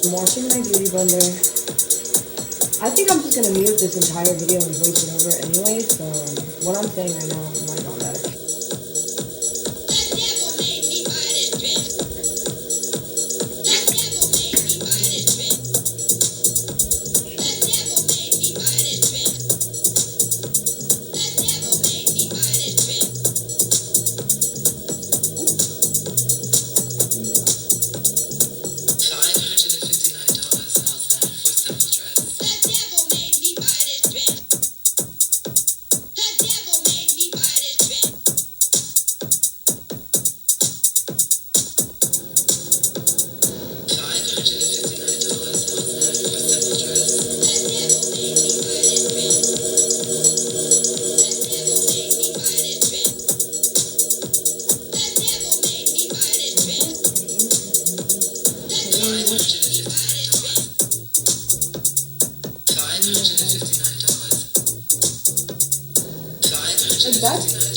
I'm washing my beauty blender. I think I'm just gonna mute this entire video and voice it over anyway, so what I'm saying right now might not matter. Like that?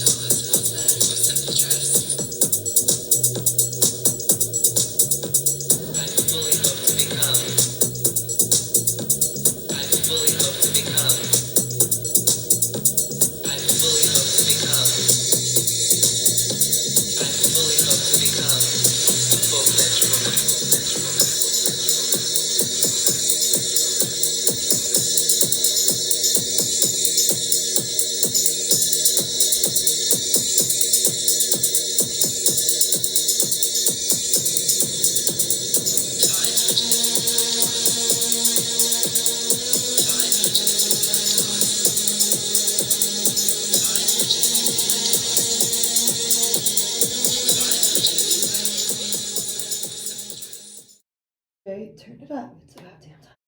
Okay, turn it up. It's about damn time.